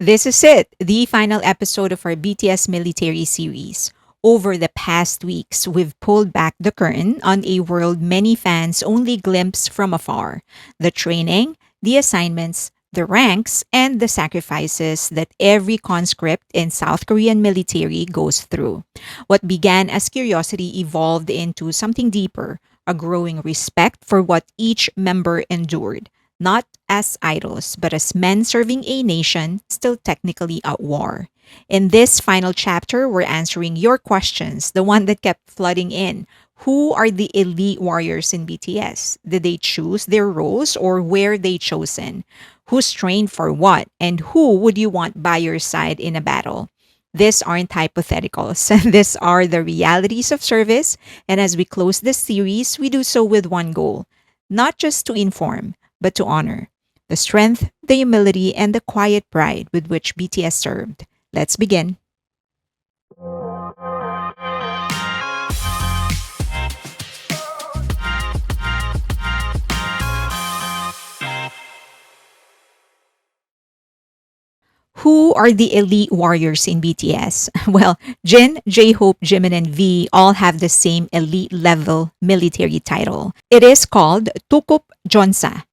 This is it, the final episode of our BTS military series. Over the past weeks, we've pulled back the curtain on a world many fans only glimpse from afar: the training, the assignments, the ranks, and the sacrifices that every conscript in South Korean military goes through. What began as curiosity evolved into something deeper, a growing respect for what each member endured, not as idols, but as men serving a nation still technically at war. In this final chapter, we're answering your questions, the one that kept flooding in. Who are the elite warriors in BTS? Did they choose their roles or were they chosen? Who's trained for what? And who would you want by your side in a battle? These aren't hypotheticals. These are the realities of service. And as we close this series, we do so with one goal: not just to inform, but to honor the strength, the humility, and the quiet pride with which BTS served. Let's begin. Who are the elite warriors in BTS? Well, Jin, J-Hope, Jimin, and V all have the same elite level military title. It is called Tukup Jonsa.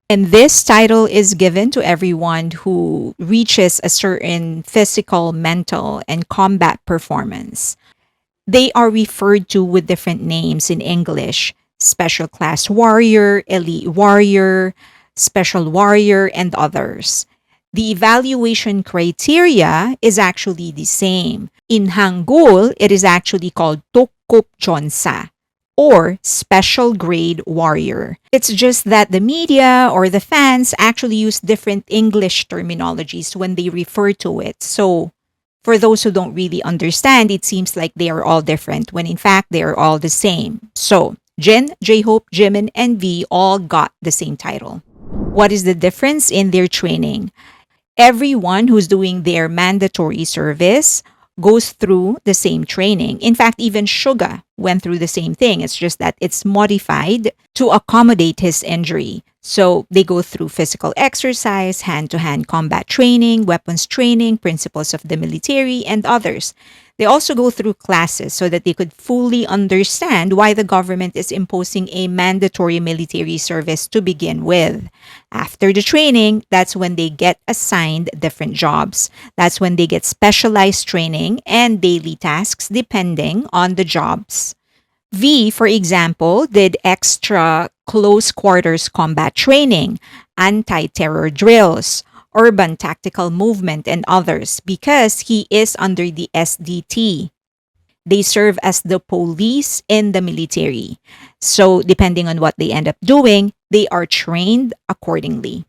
And this title is given to everyone who reaches a certain physical, mental, and combat performance. They are referred to with different names in English: special class warrior, elite warrior, special warrior, and others. The evaluation criteria is actually the same. In Hangul, it is actually called Tokkop Chonsa, or special grade warrior. It's just that the media or the fans actually use different English terminologies when they refer to it. So, for those who don't really understand, it seems like they are all different when in fact they are all the same. So, Jin, J-Hope, Jimin, and V all got the same title. What is the difference in their training? Everyone who's doing their mandatory service goes through the same training. In fact, even Suga went through the same thing. It's just that it's modified to accommodate his injury. So they go through physical exercise, hand to hand combat training, weapons training, principles of the military, and others. They also go through classes so that they could fully understand why the government is imposing a mandatory military service to begin with. After the training, that's when they get assigned different jobs. That's when they get specialized training and daily tasks depending on the jobs. V, for example, did extra close quarters combat training, anti terror drills, urban tactical movement, and others because he is under the SDT. They serve as the police in the military. So, depending on what they end up doing, they are trained accordingly.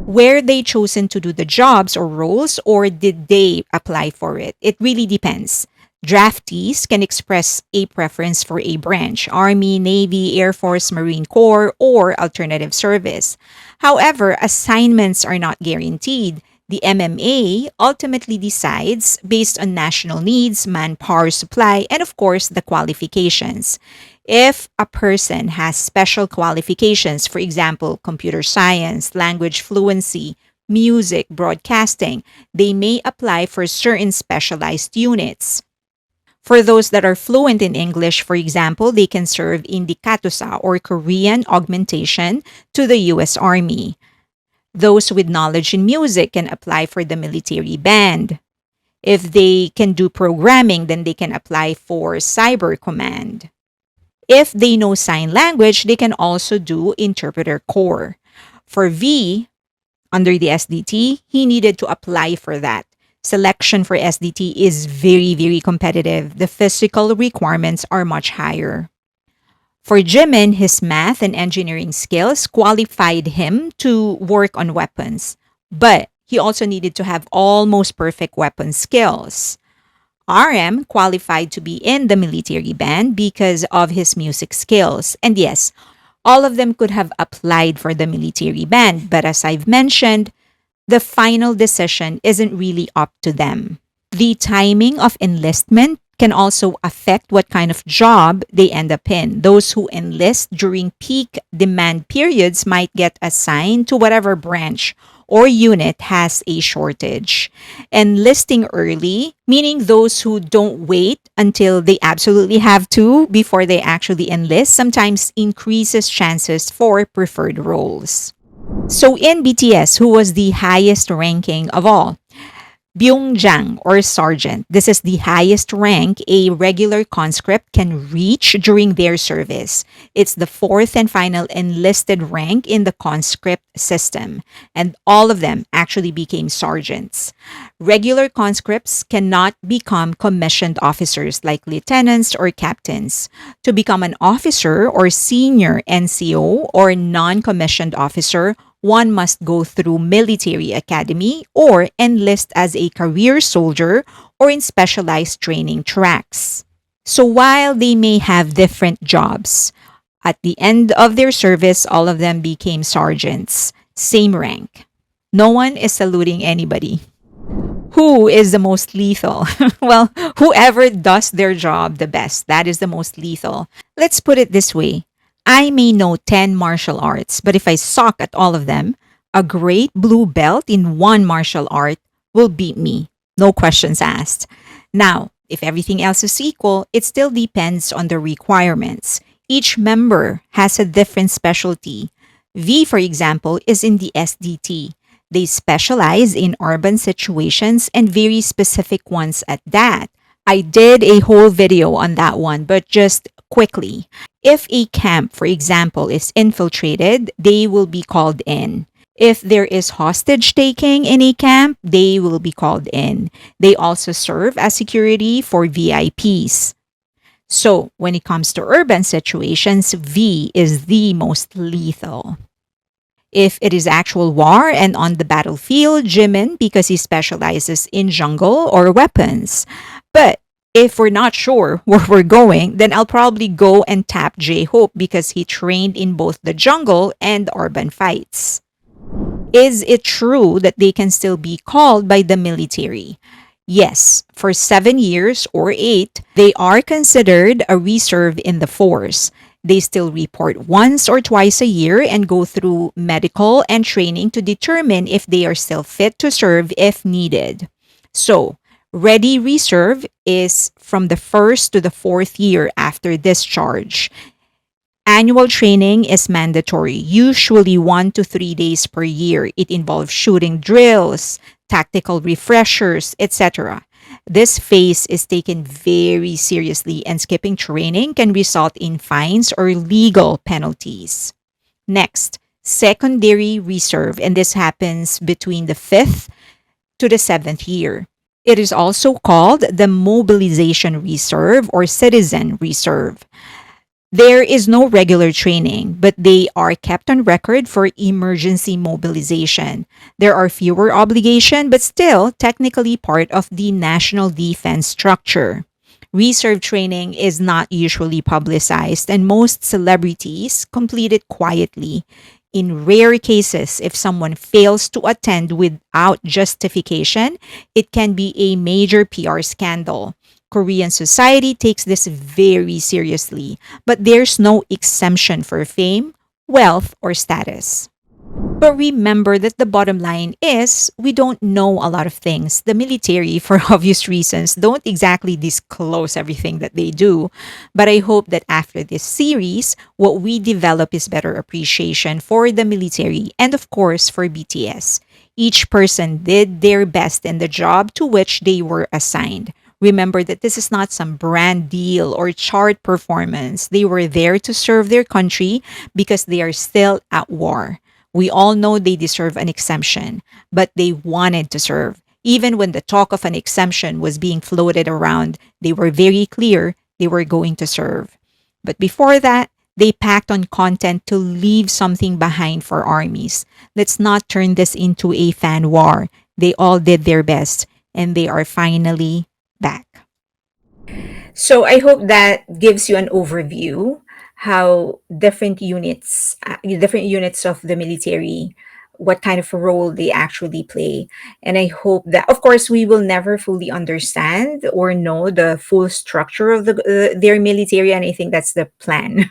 Were they chosen to do the jobs or roles, or did they apply for it? It really depends. Draftees can express a preference for a branch: Army, Navy, Air Force, Marine Corps, or alternative service. However, assignments are not guaranteed. The MMA ultimately decides based on national needs, manpower supply, and of course, the qualifications. If a person has special qualifications, for example, computer science, language fluency, music, broadcasting, they may apply for certain specialized units. For those that are fluent in English, for example, they can serve in the Katusa, or Korean augmentation, to the US Army. Those with knowledge in music can apply for the military band. If they can do programming, then they can apply for cyber command. If they know sign language, they can also do interpreter corps. For V, under the SDT, he needed to apply for that. Selection for SDT is very, very competitive. The physical requirements are much higher. For Jimin, his math and engineering skills qualified him to work on weapons, but he also needed to have almost perfect weapon skills. RM qualified to be in the military band because of his music skills. And yes, all of them could have applied for the military band, but as I've mentioned, the final decision isn't really up to them. The timing of enlistment can also affect what kind of job they end up in. Those who enlist during peak demand periods might get assigned to whatever branch or unit has a shortage. Enlisting early, meaning those who don't wait until they absolutely have to before they actually enlist, sometimes increases chances for preferred roles. So in BTS, who was the highest ranking of all? Byungjang or sergeant. This is the highest rank a regular conscript can reach during their service. It's the fourth and final enlisted rank in the conscript system, and all of them actually became sergeants. Regular conscripts cannot become commissioned officers like lieutenants or captains. To become an officer or senior NCO or non commissioned officer, one must go through military academy or enlist as a career soldier or in specialized training tracks. So while they may have different jobs, at the end of their service, all of them became sergeants, same rank. No one is saluting anybody. Who is the most lethal? Well, whoever does their job the best, that is the most lethal. Let's put it this way. I may know 10 martial arts, but if I suck at all of them, a great blue belt in one martial art will beat me. No questions asked. Now, if everything else is equal, it still depends on the requirements. Each member has a different specialty. V, for example, is in the SDT. They specialize in urban situations and very specific ones at that. I did a whole video on that one, but just quickly. If a camp, for example, is infiltrated, they will be called in. If there is hostage taking in a camp, they will be called in. They also serve as security for VIPs. So, when it comes to urban situations, V is the most lethal. If it is actual war and on the battlefield, Jimin because he specializes in jungle or weapons. But if we're not sure where we're going, then I'll probably go and tap J-Hope because he trained in both the jungle and urban fights. Is it true that they can still be called by the military? Yes, for 7 years or 8, they are considered a reserve in the force. They still report once or twice a year and go through medical and training to determine if they are still fit to serve if needed. So, Ready Reserve is from the first to the fourth year after discharge. Annual training is mandatory, usually 1 to 3 days per year. It involves shooting drills, tactical refreshers, etc. This phase is taken very seriously, and skipping training can result in fines or legal penalties. Next, secondary reserve, and this happens between the fifth to the seventh year. It is also called the mobilization reserve or citizen reserve. There is no regular training, but they are kept on record for emergency mobilization. There are fewer obligations, but still technically part of the national defense structure. Reserve training is not usually publicized, and most celebrities complete it quietly. In rare cases, if someone fails to attend without justification, it can be a major PR scandal. Korean society takes this very seriously, but there's no exemption for fame, wealth, or status. But remember that the bottom line is we don't know a lot of things. The military, for obvious reasons, don't exactly disclose everything that they do. But I hope that after this series, what we develop is better appreciation for the military and, of course, for BTS. Each person did their best in the job to which they were assigned. Remember that this is not some brand deal or chart performance. They were there to serve their country because they are still at war. We all know they deserve an exemption, but they wanted to serve. Even when the talk of an exemption was being floated around, they were very clear they were going to serve. But before that, they packed on content to leave something behind for armies. Let's not turn this into a fan war. They all did their best, and they are finally back. So I hope that gives you an overview how different units of the military what kind of a role they actually play. And I hope that, of course, we will never fully understand or know the full structure of their military, and I think that's the plan.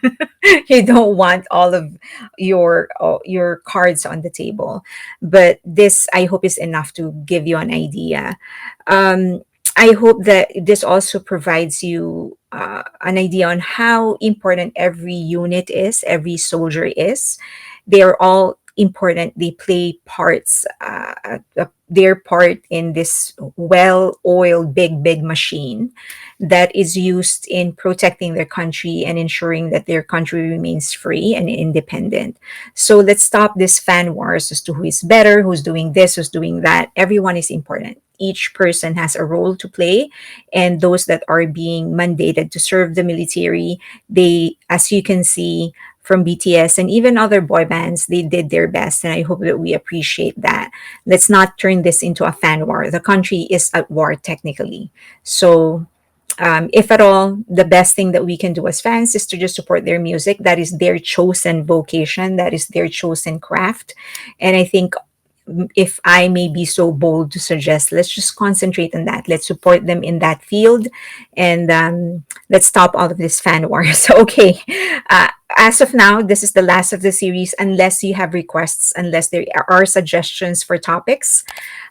You don't want all of your cards on the table, but this, I hope, is enough to give you an idea. Um, I hope that this also provides you an idea on how important every unit is, every soldier is. They are all important. They play parts, their part in this well-oiled, big machine that is used in protecting their country and ensuring that their country remains free and independent. So let's stop this fan wars as to who is better, who's doing this, who's doing that. Everyone is important. Each person has a role to play, and those that are being mandated to serve the military, they, as you can see from BTS and even other boy bands, they did their best, and I hope that we appreciate that. Let's not turn this into a fan war. The country is at war technically. So if at all, the best thing that we can do as fans is to just support their music. That is their chosen vocation, that is their chosen craft. And I think, if I may be so bold to suggest, let's just concentrate on that. Let's support them in that field, and let's stop all of this fan wars. Okay. As of now, this is the last of the series, unless you have requests, unless there are suggestions for topics.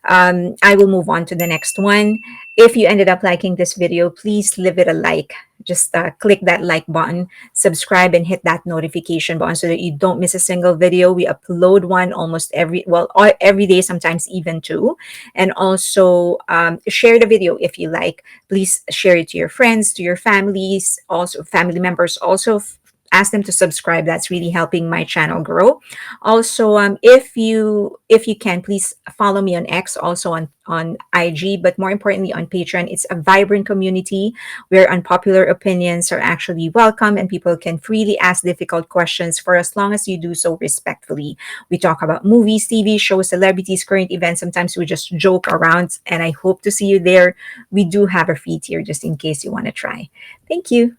I will move on to the next one. If you ended up liking this video, please leave it a like. Just click that like button, subscribe, and hit that notification button so that you don't miss a single video. We upload one almost every day, sometimes even two. And also share the video if you like. Please share it to your friends, to your families, also family members. Also, ask them to subscribe. That's really helping my channel grow. Also, if you can, please follow me on X, also on IG, but more importantly on Patreon. It's a vibrant community where unpopular opinions are actually welcome, and people can freely ask difficult questions for as long as you do so respectfully. We talk about movies, TV shows, celebrities, current events. Sometimes we just joke around, and I hope to see you there. We do have a free tier just in case you want to try. Thank you.